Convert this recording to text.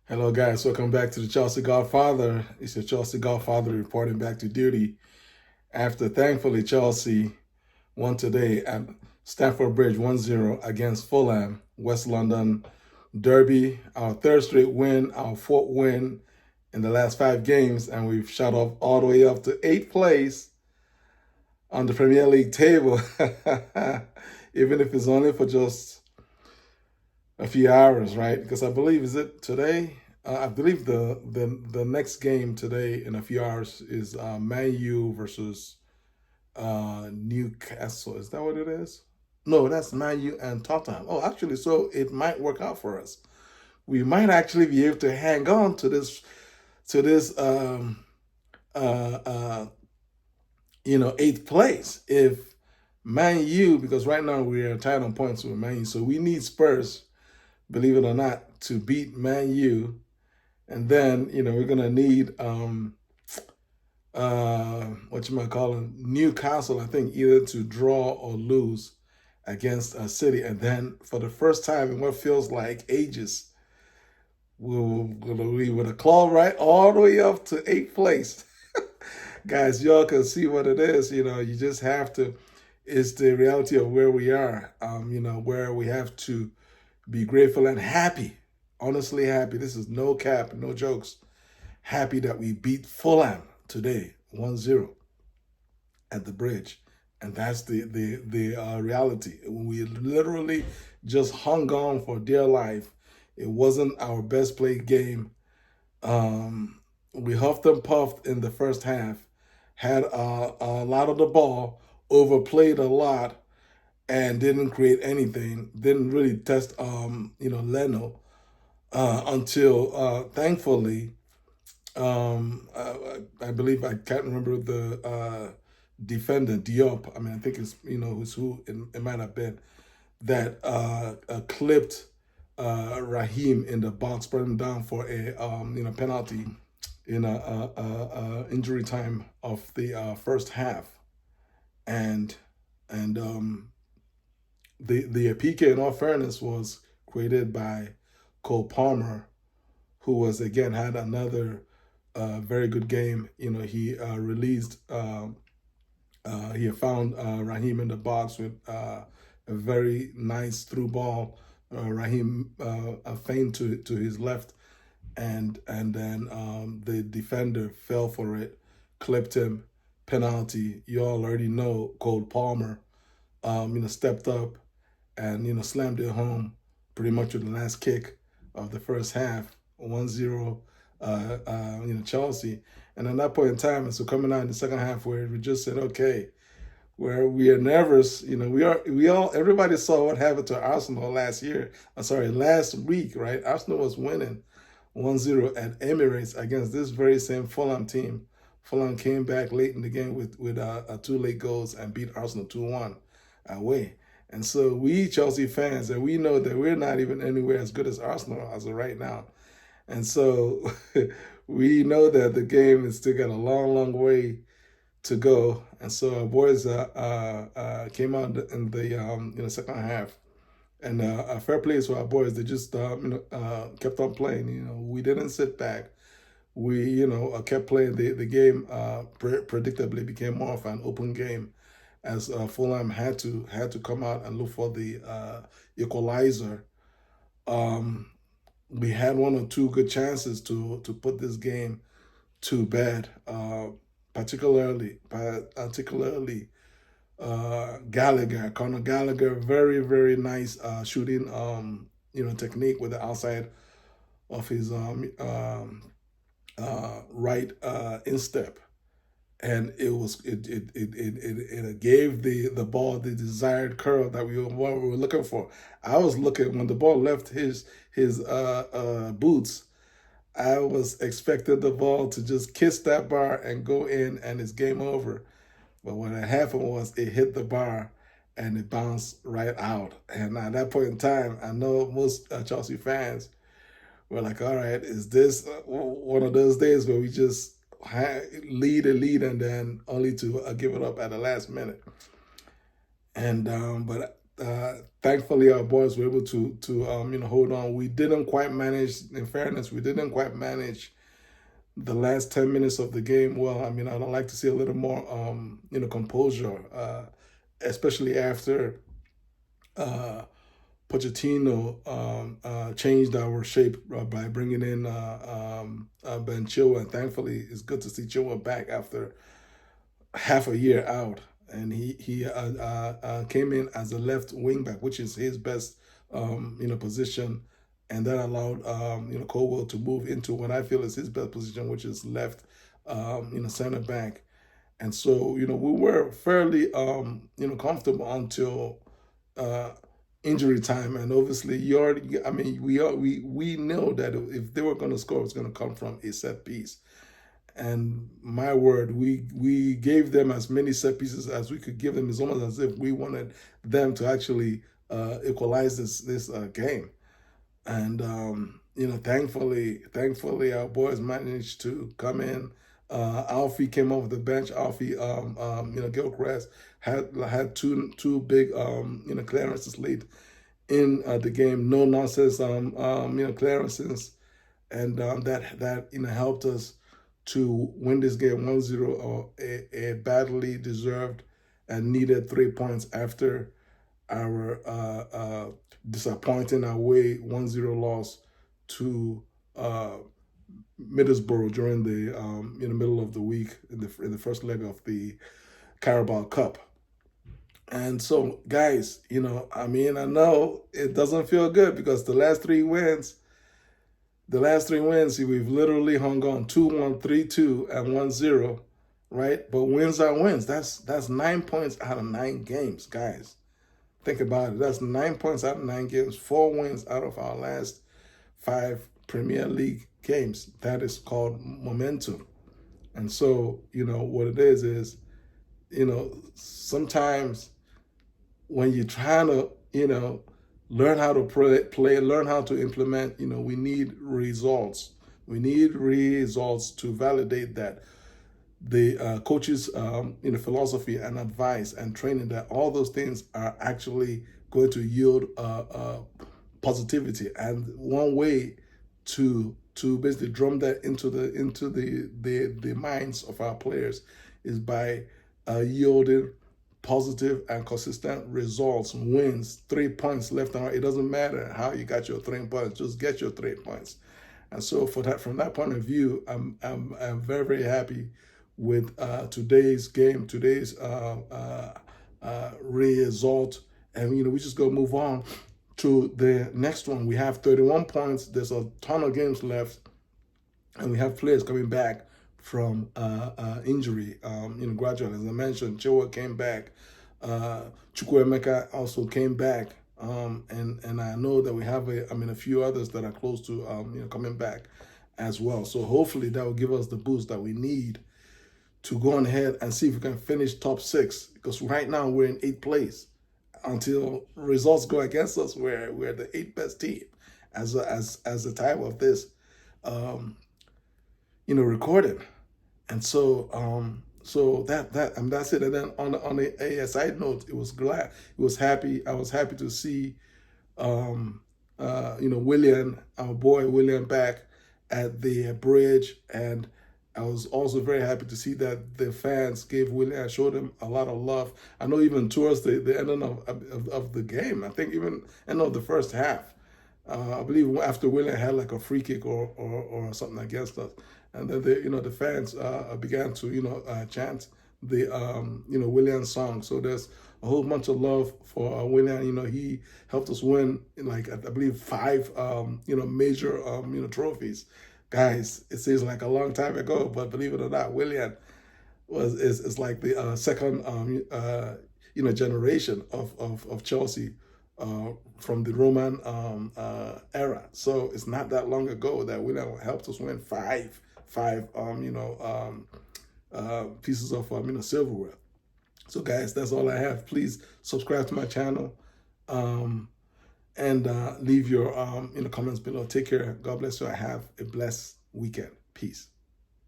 Hello, guys. Welcome back to the Chelsea Godfather. It's your Chelsea Godfather reporting back to duty after, thankfully, Chelsea won today at Stamford Bridge 1-0 against Fulham, West London Derby. Our third straight win, our fourth win in the last 5 games, and we've shot up all the way up to 8th place on the Premier League table, even if it's only for just a few hours, right? Because I believe, is it today? I believe the next game today in a few hours is Man U versus Newcastle. Is that what it is? No, that's Man U and Tottenham. Oh, actually, so it might work out for us. We might actually be able to hang on to this uh, uh, 8th place if Man U, because right now we are tied on points with Man U, so we need Spurs, believe it or not, to beat Man U, and then we're gonna need what you might call it, Newcastle, I think, either to draw or lose against a City, and then for the first time in what feels like ages, we would have clawed right all the way up to 8th place. Guys, y'all can see what it is. You just have to. It's the reality of where we are. Where we have to be grateful and happy, honestly happy. This is no cap, no jokes. Happy that we beat Fulham today 1-0 at the bridge. And that's the reality. We literally just hung on for dear life. It wasn't our best played game. We huffed and puffed in the first half, had a lot of the ball, overplayed a lot, and didn't create anything. Didn't really test, Leno until thankfully, I believe, I can't remember the defender Diop. I mean, I think it's who's who it might have been that clipped Raheem in the box, brought him down for a penalty in a injury time of the first half, and the PK, in all fairness, was created by Cole Palmer, who was again had another very good game. He released. He found Raheem in the box with a very nice through ball. Raheem a feint to his left, and then the defender fell for it, clipped him, penalty. You all already know Cole Palmer, stepped up and slammed it home pretty much with the last kick of the first half, 1-0, Chelsea. And at that point in time, and so coming out in the second half, where we just said, okay, where we are nervous, everybody saw what happened to Arsenal last week, right? Arsenal was winning 1-0 at Emirates against this very same Fulham team. Fulham came back late in the game with two late goals and beat Arsenal 2-1 away. And so we Chelsea fans, and we know that we're not even anywhere as good as Arsenal as of right now. And so we know that the game has still got a long, long way to go. And so our boys came out in the second half, and fair play to our boys. They just kept on playing. We didn't sit back. We kept playing. The game predictably became more of an open game, as Fulham had to come out and look for the equalizer. We had one or two good chances to put this game to bed, particularly Conor Gallagher, very, very nice shooting technique with the outside of his right instep, and it gave the ball the desired curl that we were looking for. I was looking when the ball left his boots. I was expecting the ball to just kiss that bar and go in, and it's game over. But what had happened was it hit the bar and it bounced right out. And at that point in time, I know most Chelsea fans were like, all right, is this one of those days where we just lead and then only to give it up at the last minute? And but thankfully our boys were able to hold on. We didn't quite manage. In fairness, we didn't quite manage the last 10 minutes of the game well. I mean, I'd like to see a little more composure, especially after Pochettino changed our shape by bringing in Ben Chilwell, and thankfully it's good to see Chilwell back after half a year out, and he came in as a left wing back, which is his best position, and that allowed Colwell to move into what I feel is his best position, which is left center back. And so we were fairly comfortable until injury time, and obviously we know that if they were going to score, it's going to come from a set piece. And my word, we gave them as many set pieces as we could give them. It's almost as if we wanted them to actually equalize this game. And thankfully, our boys managed to come in. Alfie came off the bench. Alfie, Gilchrist had two big clearances late in the game. No nonsense clearances, and that helped us to win this game 1-0, or a badly deserved and needed 3 points after our disappointing away 1-0 loss to Middlesbrough during the in the middle of the week in the first leg of the Carabao Cup. And so, guys, I know it doesn't feel good because the last three wins, we've literally hung on 2-1, 3-2, and 1-0, right? But wins are wins. That's 9 points out of 9 games, guys. Think about it. That's 9 points out of 9 games, 4 wins out of our last 5 Premier League games. That is called momentum. And so, what it is, sometimes when you're trying to, learn how to play, learn how to implement, we need results. We need results to validate that the coach's philosophy and advice and training, that all those things are actually going to yield positivity. And one way to basically drum that into the minds of our players is by yielding positive and consistent results, wins, 3 points left and right. It doesn't matter how you got your 3 points, just get your 3 points. And so from that point of view, I'm very, very happy with today's game, today's result. And we just go move on to the next one. We have 31 points. There's a ton of games left, and we have players coming back from injury, gradually. As I mentioned, Chilwell came back. Chukwuemeka also came back. And I know that we have a few others that are close to coming back as well. So hopefully that will give us the boost that we need to go on ahead and see if we can finish top 6. Because right now we're in 8th place. Until results go against us, we're the 8th best team as the time of this recorded. And so that's it. And then on a side note, I was happy to see William, our boy William, back at the bridge. And I was also very happy to see that the fans showed him a lot of love. I know even towards the end of the game, I think even end of the first half, I believe after William had like a free kick or something against us, and then the fans began to chant the William song. So there's a whole bunch of love for William. He helped us win I believe 5 major trophies. Guys, it seems like a long time ago, but believe it or not, William is like the second generation of Chelsea from the Roman era. So it's not that long ago that William helped us win 5 pieces of silverware. So guys, that's all I have. Please subscribe to my channel. And leave your comments below. Take care. God bless you. I have a blessed weekend. Peace.